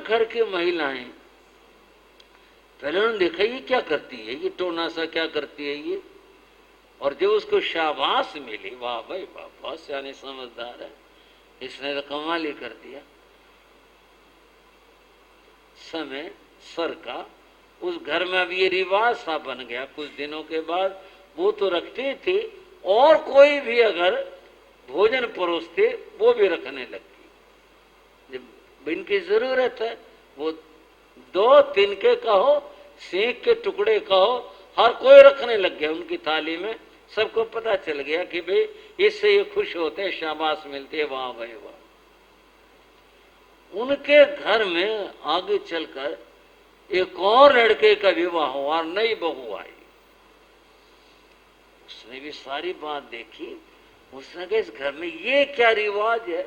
घर की महिलाएं पहले उन्होंने देखा ये क्या करती है, ये टोना सा क्या करती है ये, और जब उसको शाबाश मिली, वाह भाई वाह, बहुत सियाने समझदार है, इसने तो कमाल ही कर दिया। समय सर का उस घर में अब ये रिवाज सा बन गया। कुछ दिनों के बाद वो तो रखते थे, और कोई भी अगर भोजन परोसते वो भी रखने लगती। जब इनकी जरूरत है वो 2 तिनके कहो, सीख के टुकड़े कहो, हर कोई रखने लग गया उनकी थाली में। सबको पता चल गया कि भाई इससे ये खुश होते हैं, शाबाश मिलती है, वाह भाई वाह। उनके घर में आगे चलकर एक और लड़के का विवाह हुआ, नई बहू आई। उसने भी सारी बात देखी। उसने कहा इस घर में ये क्या रिवाज है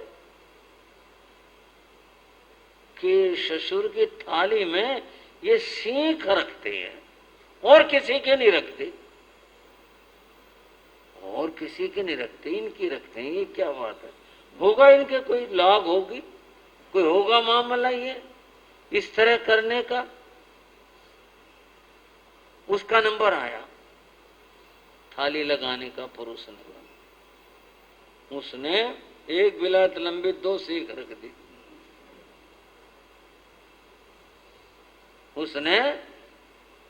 कि ससुर की थाली में ये सीख रखते हैं और किसी के नहीं रखते, और किसी के नहीं रखते, इनकी रखते हैं। ये क्या बात है? होगा इनके कोई लाग होगी, कोई होगा मामला ये इस तरह करने का। उसका नंबर आया थाली लगाने का, पुरुष ने। उसने एक बिलात लंबी 2 सीख रख दी। उसने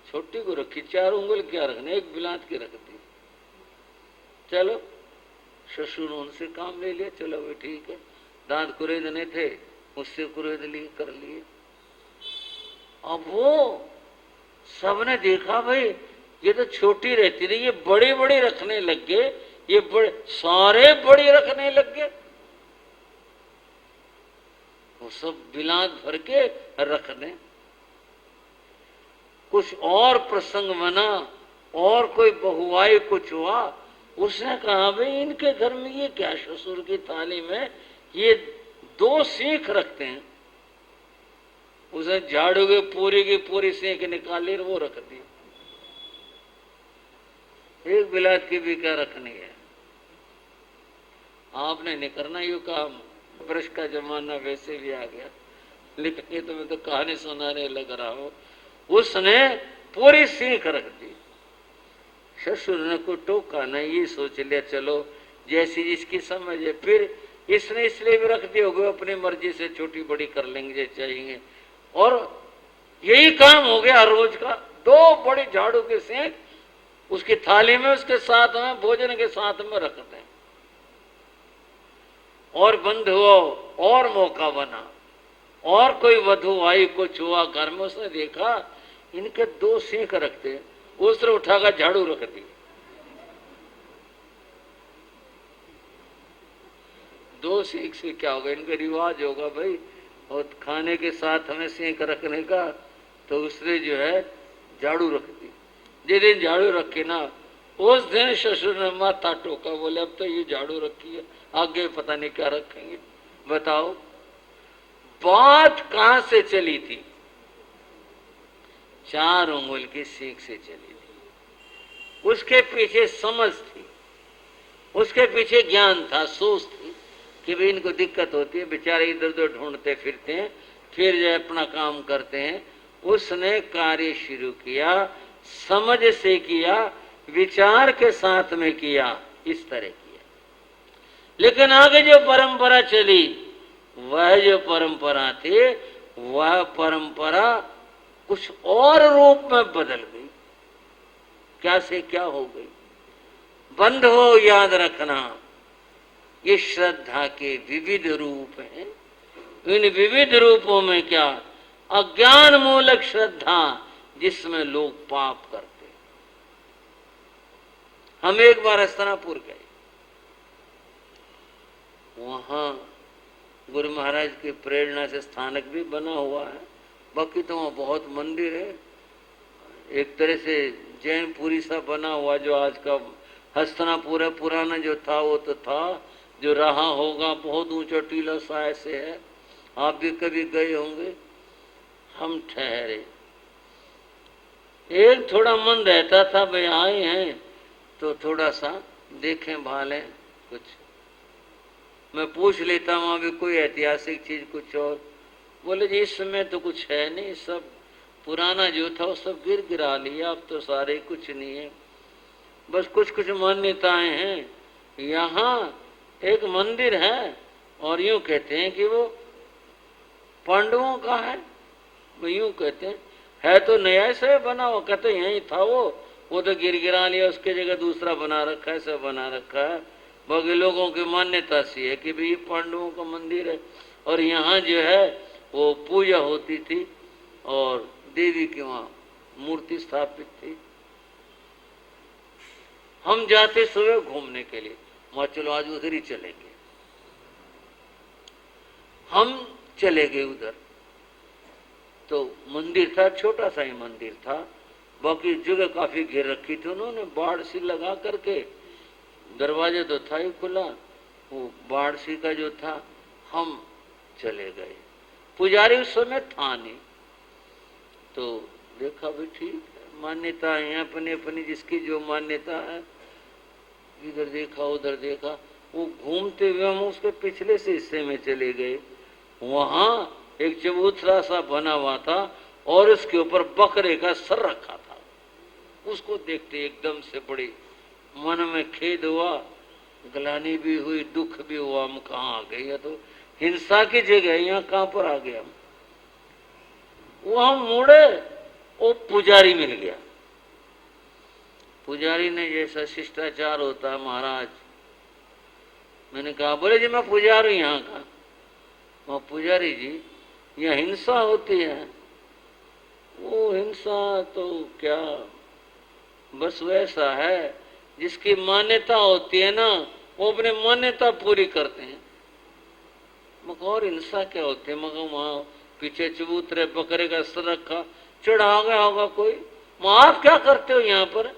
छोटी को रखी, 4 उंगल क्या रखने, एक बिलात की रख दी। चलो ससुर उनसे काम ले लिया, चलो भाई ठीक है। दांत कुरेदने थे, उससे कुरेद लिए, कर लिए। अब वो सबने देखा भाई ये तो छोटी रहती रही, ये बड़ी बड़ी रखने लग गए, ये बड़े सारे बड़ी रखने लग गए। वो सब बिलात भर के रखने। कुछ और प्रसंग बना, और कोई बहुआई कुछ हुआ। उसने कहा भाई इनके घर में ये क्या, ससुर की थाली में ये 2 सीख रखते हैं। उसे झाड़ू की पूरी सीख निकाली और वो रख दी। एक बिलात की भी क्या रखनी है, आपने नहीं करना यू काम। ब्रश का जमाना वैसे भी आ गया, लेकिन ये तो मैं तो कहानी सुनाने लग रहा हूं। उसने पूरी सीख रख दी। ससुर ने को टोका नहीं, ये सोच लिया चलो जैसी इसकी समझ है। फिर इसने इसलिए भी रख दी होगी अपनी मर्जी से, छोटी बड़ी कर लेंगे जैसे चाहिए। और यही काम हो गया रोज का। 2 बड़ी झाड़ू के सेंक उसकी थाली में, उसके साथ में भोजन के साथ में रखते हैं। और बंद हुआ, और मौका बना, और कोई वधु आई, कुछ हुआ घर में, उसने देखा इनके 2 सीख रखते, उसने उठाकर झाड़ू रख दी। 2 सीख से क्या होगा, इनका रिवाज होगा भाई, और खाने के साथ हमें सीख रखने का। तो उसने जो है झाड़ू रख दी। जिस दिन झाड़ू रखी ना, उस दिन ससुर ने माथा टोका, बोले अब तो ये झाड़ू रखी है, आगे पता नहीं क्या रखेंगे। बताओ बात कहां से चली थी? 4 उंगल की सीख से चली थी। उसके पीछे समझ थी, उसके पीछे ज्ञान था, सोच थी कि भाई इनको दिक्कत होती है, बेचारे इधर उधर ढूंढते फिरते हैं, फिर जो अपना काम करते हैं। उसने कार्य शुरू किया, समझ से किया, विचार के साथ में किया, इस तरह किया। लेकिन आगे जो परंपरा चली, वह जो परंपरा थी, वह परंपरा कुछ और रूप में बदल गई। क्या से क्या हो गई? बंद हो, याद रखना ये श्रद्धा के विविध रूप हैं। इन विविध रूपों में क्या, अज्ञान मूलक श्रद्धा जिसमें लोग पाप करते। हम एक बार हस्तनापुर गए, वहां गुरु महाराज की प्रेरणा से स्थानक भी बना हुआ है। बाकी तो वहां बहुत मंदिर है, एक तरह से जैनपुरी सा बना हुआ। जो आज का हस्तनापुर है, पुराना जो था वो तो था, जो रहा होगा बहुत ऊंचा टीला सा ऐसे है। आप भी कभी गए होंगे। हम ठहरे, एक थोड़ा मन रहता था भाई आए हैं तो थोड़ा सा देखें भालें कुछ। मैं पूछ लेता वहां भी कोई ऐतिहासिक चीज कुछ और। बोले जी इस समय तो कुछ है नहीं, सब पुराना जो था वो सब गिर गिरा लिया, अब तो सारे कुछ नहीं है, बस कुछ कुछ मान्यताएं हैं। यहाँ एक मंदिर है और यूं कहते हैं कि वो पांडवों का है, वो यूं कहते हैं, है तो नया से बना हुआ, कहते यही था वो तो गिर गिरा लिया, उसके जगह दूसरा बना रखा है, सब बना रखा है। बाकी लोगों की मान्यता सी है कि भाई पांडवों का मंदिर है और यहाँ जो है वो पूजा होती थी और देवी की वहाँ मूर्ति स्थापित थी। हम जाते सुबह घूमने के लिए, वहां चलो आज उधर ही चलेंगे। हम चले गए उधर, तो मंदिर था, छोटा सा ही मंदिर था, बाकी जगह काफी घेर रखी थी उन्होंने, बाढ़ सी लगा करके, दरवाजा तो था ही खुला, वो बाढ़ सी का जो था। हम चले गए, पुजारी उस समय था नहीं, तो देखा भी ठीक है, मान्यता है अपनी अपनी, जिसकी जो मान्यता है। इधर देखा उधर देखा, वो घूमते हुए हम उसके पिछले से हिस्से में चले गए। वहां एक चबूतरा सा बना हुआ था और उसके ऊपर बकरे का सर रखा था। उसको देखते एकदम से बड़ी मन में खेद हुआ, ग्लानि भी हुई, दुख भी हुआ, हम कहाँ आ गए, या तो हिंसा की जगह, यहाँ कहाँ पर आ गया। वो हम मुड़े, वो पुजारी मिल गया। पुजारी ने जैसा शिष्टाचार होता है, महाराज, मैंने कहा, बोले जी मैं पुजारी यहाँ का। वहाँ पुजारी जी, यहाँ हिंसा होती है। वो हिंसा तो क्या, बस वैसा है, जिसकी मान्यता होती है ना, वो अपनी मान्यता पूरी करते हैं। मगर और हिंसा क्या होती है, मगर वहाँ पीछे चबूतरे बकरे का सर रखा, चढ़ा गया होगा कोई, आप क्या करते हो यहाँ पर,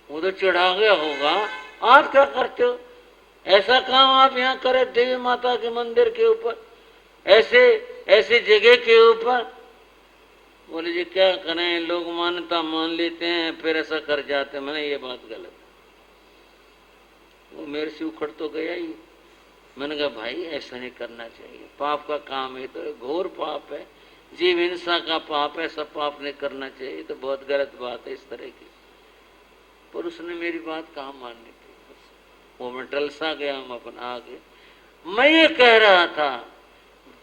वो तो चढ़ा गया होगा, आप क्या करते हो, ऐसा काम आप यहाँ करे देवी माता के मंदिर के ऊपर, ऐसे जगह के ऊपर। बोले जी क्या करें, लोग मान्यता मान लेते हैं फिर ऐसा कर जाते हैं। मैंने ये बात गलत, वो मेरे से उखड़ तो गया ही। मैंने कहा भाई ऐसा नहीं करना चाहिए, पाप का काम है, तो घोर पाप है, जीव हिंसा का पाप है, सब पाप नहीं करना चाहिए, तो बहुत गलत बात है इस तरह की। पर उसने मेरी बात कहाँ माननी थी, वो मैं टलसा गया, हम अपन आगे। मैं ये कह रहा था,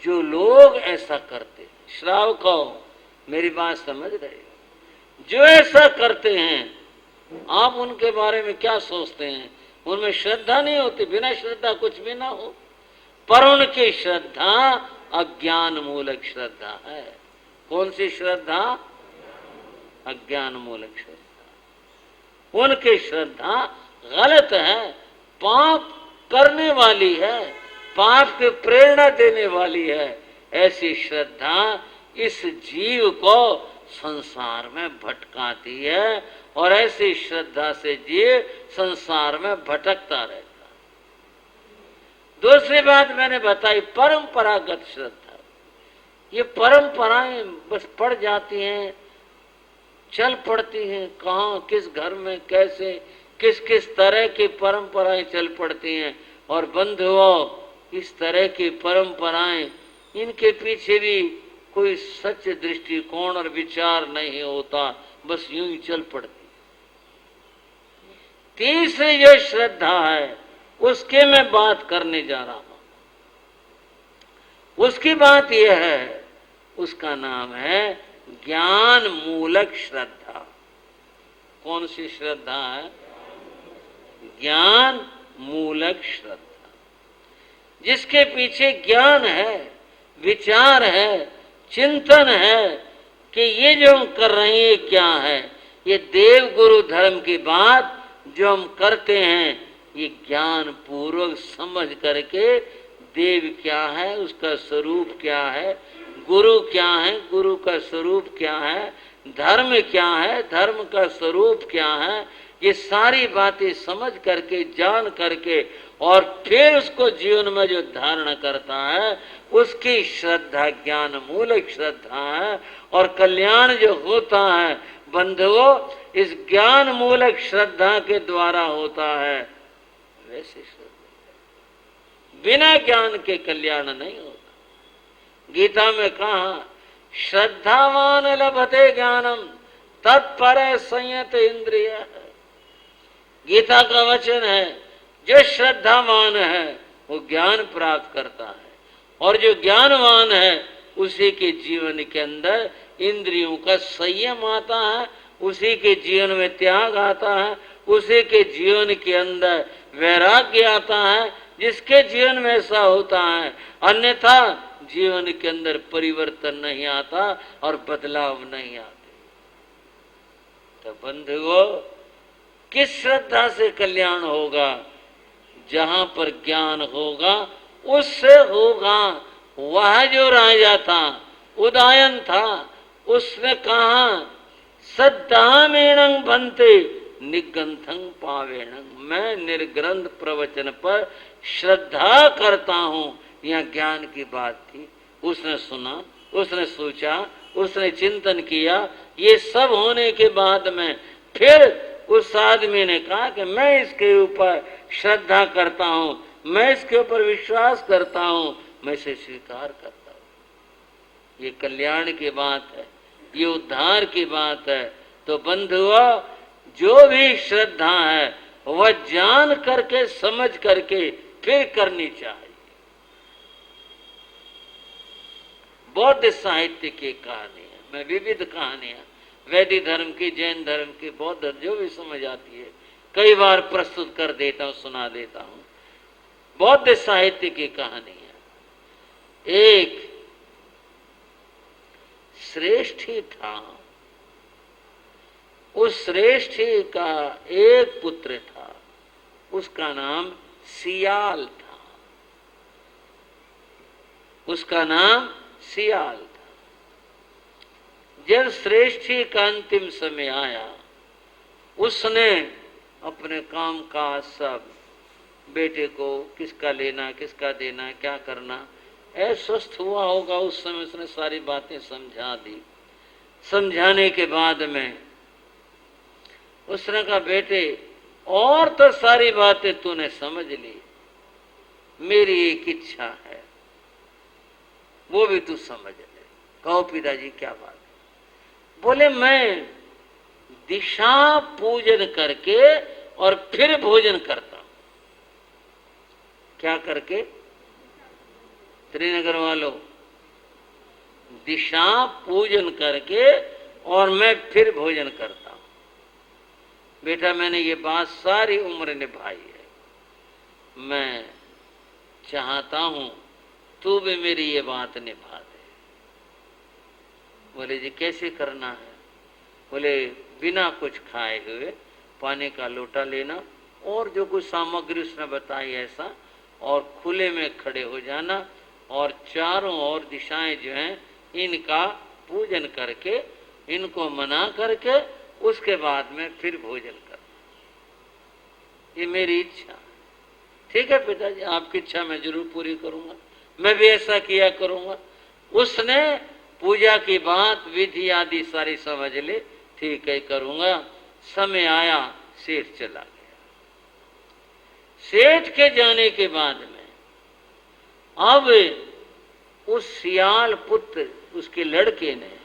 जो लोग ऐसा करते, श्राव कहो, मेरी बात समझ रहे हो, जो ऐसा करते हैं आप उनके बारे में क्या सोचते हैं, उनमें श्रद्धा नहीं होती, बिना श्रद्धा कुछ भी ना हो, पर उनकी श्रद्धा अज्ञान मूलक श्रद्धा है। कौन सी श्रद्धा, अज्ञान मूलक श्रद्धा, उनकी श्रद्धा गलत है, पाप करने वाली है, पाप की प्रेरणा देने वाली है। ऐसी श्रद्धा इस जीव को संसार में भटकाती है और ऐसी श्रद्धा से जीव संसार में भटकता रहता। दूसरी बात मैंने बताई, परंपरागत श्रद्धा, ये परंपराएं बस पड़ जाती हैं, चल पड़ती हैं, कहाँ किस घर में कैसे किस किस तरह की परंपराएं चल पड़ती हैं। और बंधुओं, इस तरह की परंपराएं, इनके पीछे भी कोई सच दृष्टिकोण और विचार नहीं होता, बस यूं ही चल पड़ती। तीसरी जो श्रद्धा है उसके मैं बात करने जा रहा हूं। उसकी बात यह है, उसका नाम है ज्ञान मूलक श्रद्धा। कौन सी श्रद्धा है, ज्ञान मूलक श्रद्धा, जिसके पीछे ज्ञान है, विचार है, चिंतन है कि ये जो हम कर रहे हैं ये क्या है, ये देव गुरु धर्म की बात जो हम करते हैं, ये ज्ञान पूर्वक समझ करके देव क्या है, उसका स्वरूप क्या है, गुरु क्या है, गुरु का स्वरूप क्या है, धर्म क्या है, धर्म का स्वरूप क्या है, ये सारी बातें समझ करके, जान करके, और फिर उसको जीवन में जो धारण करता है उसकी श्रद्धा ज्ञान मूलक श्रद्धा है। और कल्याण जो होता है बंधुओं, इस ज्ञान मूलक श्रद्धा के द्वारा होता है। वैसे श्रद्धा बिना ज्ञान के कल्याण नहीं होता। गीता में कहा श्रद्धावान लभते ज्ञानम तत्पर संयत इंद्रिय। गीता का वचन है जो श्रद्धावान है वो ज्ञान प्राप्त करता है, और जो ज्ञानवान है उसी के जीवन के अंदर इंद्रियों का संयम आता है, उसी के जीवन में त्याग आता है, उसी के जीवन के अंदर वैराग्य आता है। जिसके जीवन में ऐसा होता है, अन्यथा जीवन के अंदर परिवर्तन नहीं आता और बदलाव नहीं आते। तो बंधुओं, किस श्रद्धा से कल्याण होगा? जहां पर ज्ञान होगा उससे होगा। वह जो राजा था, उदयन था, उसने कहा सद्धामेणं भन्ते निगंथं पावेणं, मैं निर्ग्रंथ प्रवचन पर श्रद्धा करता हूं। यह ज्ञान की बात थी। उसने सुना, उसने सोचा, उसने चिंतन किया। ये सब होने के बाद में फिर उस आदमी ने कहा कि मैं इसके ऊपर श्रद्धा करता हूं, मैं इसके ऊपर विश्वास करता हूं, मैं इसे स्वीकार करता हूं। ये कल्याण की बात है, ये उद्धार की बात है। तो बंधुओं, जो भी श्रद्धा है वह जान करके समझ करके फिर करनी चाहिए। बौद्ध साहित्य की कहानी है, मैं विविध कहानियां वैदिक धर्म की, जैन धर्म की, बौद्ध धर्म जो भी समझ आती है कई बार प्रस्तुत कर देता हूं, सुना देता हूं। बौद्ध साहित्य की कहानी है। एक श्रेष्ठी था, उस श्रेष्ठी का एक पुत्र था, उसका नाम सियाल था। उसका नाम सियाल था। जब श्रेष्ठी का अंतिम समय आया, उसने अपने काम का सब, बेटे को किसका लेना, किसका देना, क्या करना, अस्वस्थ हुआ होगा उस समय, उसने सारी बातें समझा दी। समझाने के बाद में उसने कहा बेटे और तो सारी बातें तूने समझ ली, मेरी एक इच्छा है, वो भी तू समझ ले। कहो पिताजी क्या बात है? बोले मैं दिशा पूजन करके और फिर भोजन करता हूं। क्या करके? श्रीनगर वालों, दिशा पूजन करके और मैं फिर भोजन करता हूं। बेटा मैंने ये बात सारी उम्र निभाई है, मैं चाहता हूं तू भी मेरी ये बात निभा दे। बोले जी कैसे करना है? बोले बिना कुछ खाए हुए पानी का लोटा लेना और जो कुछ सामग्री उसने बताई ऐसा, और खुले में खड़े हो जाना और चारों ओर दिशाएं जो हैं इनका पूजन करके, इनको मना करके उसके बाद में फिर भोजन करना। ये मेरी इच्छा। ठीक है पिताजी, आपकी इच्छा मैं जरूर पूरी करूंगा, मैं भी ऐसा किया करूंगा। उसने पूजा की बात, विधि आदि सारी समझ ले, ठीक है करूंगा। समय आया, सेठ चला गया। सेठ के जाने के बाद में अब उस सियाल पुत्र, उसके लड़के ने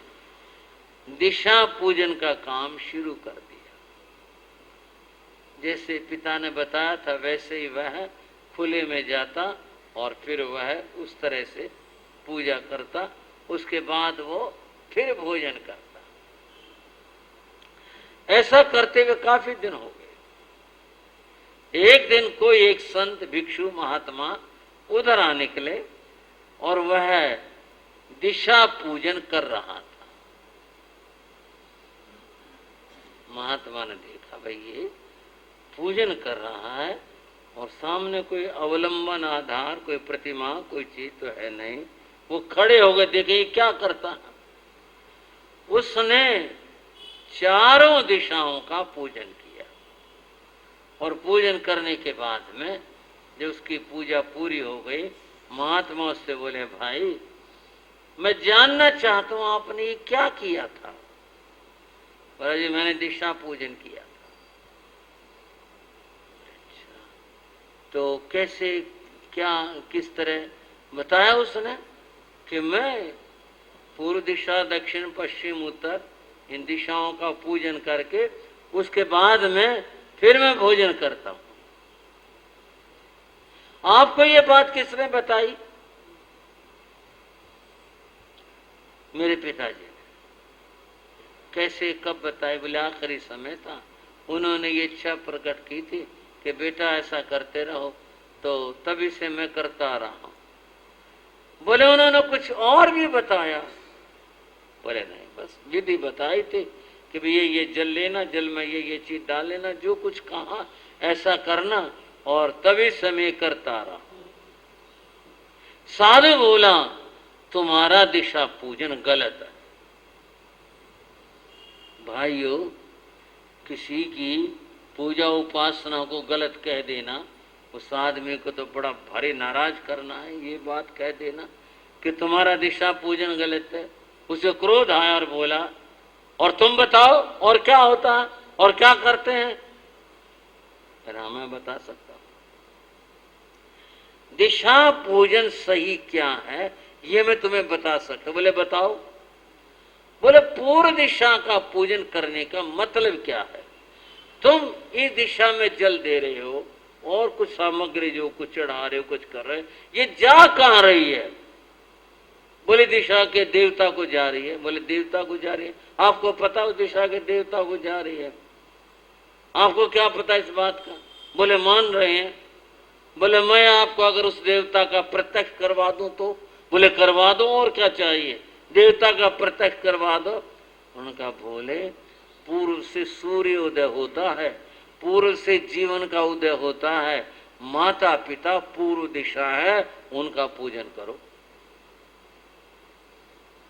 दिशा पूजन का काम शुरू कर दिया। जैसे पिता ने बताया था वैसे ही वह खुले में जाता और फिर वह उस तरह से पूजा करता, उसके बाद वो फिर भोजन करता। ऐसा करते हुए काफी दिन हो गए। एक दिन कोई एक संत, भिक्षु, महात्मा उधर आ निकले और वह दिशा पूजन कर रहा था। महात्मा ने देखा भाई ये पूजन कर रहा है और सामने कोई अवलंबन आधार, कोई प्रतिमा, कोई चीज तो है नहीं। वो खड़े हो गए, देखे क्या करता है। उसने चारों दिशाओं का पूजन किया और पूजन करने के बाद में जब उसकी पूजा पूरी हो गई, महात्मा उससे बोले भाई मैं जानना चाहता हूं आपने ये क्या किया था? बोला जी मैंने दिशा पूजन किया था। अच्छा, तो कैसे, क्या, किस तरह बताया उसने? कि मैं पूर्व दिशा, दक्षिण, पश्चिम, उत्तर इन दिशाओं का पूजन करके उसके बाद में फिर मैं भोजन करता हूं। आपको ये बात किसने बताई? मेरे पिताजी ने। कैसे, कब बताई? बोले आखिरी समय था, उन्होंने ये इच्छा प्रकट की थी कि बेटा ऐसा करते रहो, तो तभी से मैं करता आ रहा हूं। बोले उन्होंने कुछ और भी बताया? बोले नहीं, बस विधि बताई थी कि भैया ये जल लेना, जल में ये चीज डाल लेना, जो कुछ कहा ऐसा करना, और तभी से मैं करता रहा। साधु बोला तुम्हारा दिशा पूजन गलत है। भाइयों, किसी की पूजा उपासना को गलत कह देना, उस आदमी को तो बड़ा भारी नाराज करना है। ये बात कह देना कि तुम्हारा दिशा पूजन गलत है। उसे क्रोध आया और बोला और तुम बताओ और क्या होता है और क्या करते हैं? हाँ, मैं बता सकता हूं। दिशा पूजन सही क्या है ये मैं तुम्हें बता सकता। बोले बताओ। बोले पूर्व दिशा का पूजन करने का मतलब क्या है? तुम इस दिशा में जल दे रहे हो और कुछ सामग्री जो कुछ चढ़ा रहे हो, कुछ कर रहे हो, ये जा कहां रही है? बोले दिशा के देवता को जा रही है। बोले देवता को जा रही है? आपको पता उस दिशा के देवता को जा रही है? आपको क्या पता इस बात का? बोले मान रहे हैं। बोले मैं आपको अगर उस देवता का प्रत्यक्ष करवा दूं तो? बोले करवा दो, और क्या चाहिए? देवता का प्रत्यक्ष करवा दो। उनका बोले पूर्व से सूर्य उदय होता है, पूर्व से जीवन का उदय होता है, माता पिता पूर्व दिशा है, उनका पूजन करो।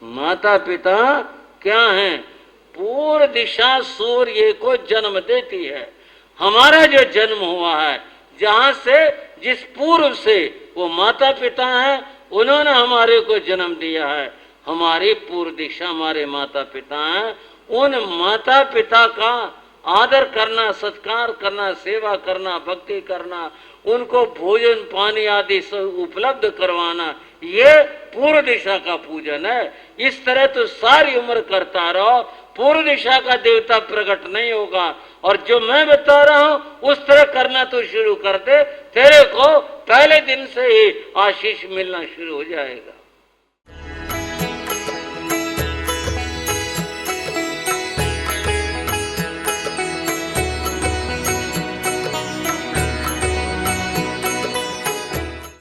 माता पिता क्या है? पूर्व दिशा सूर्य को जन्म देती है। हमारा जो जन्म हुआ है, जहां से, जिस पूर्व से वो माता पिता है, उन्होंने हमारे को जन्म दिया है। हमारी पूर्व दिशा हमारे माता पिता हैं। उन माता पिता का आदर करना, सत्कार करना, सेवा करना, भक्ति करना, उनको भोजन पानी आदि सब उपलब्ध करवाना, ये पूर्व दिशा का पूजन है। इस तरह तो सारी उम्र करता रहो, पूर्व दिशा का देवता प्रकट नहीं होगा। और जो मैं बता रहा हूं उस तरह करना तो शुरू कर दे, तेरे को पहले दिन से ही आशीष मिलना शुरू हो जाएगा।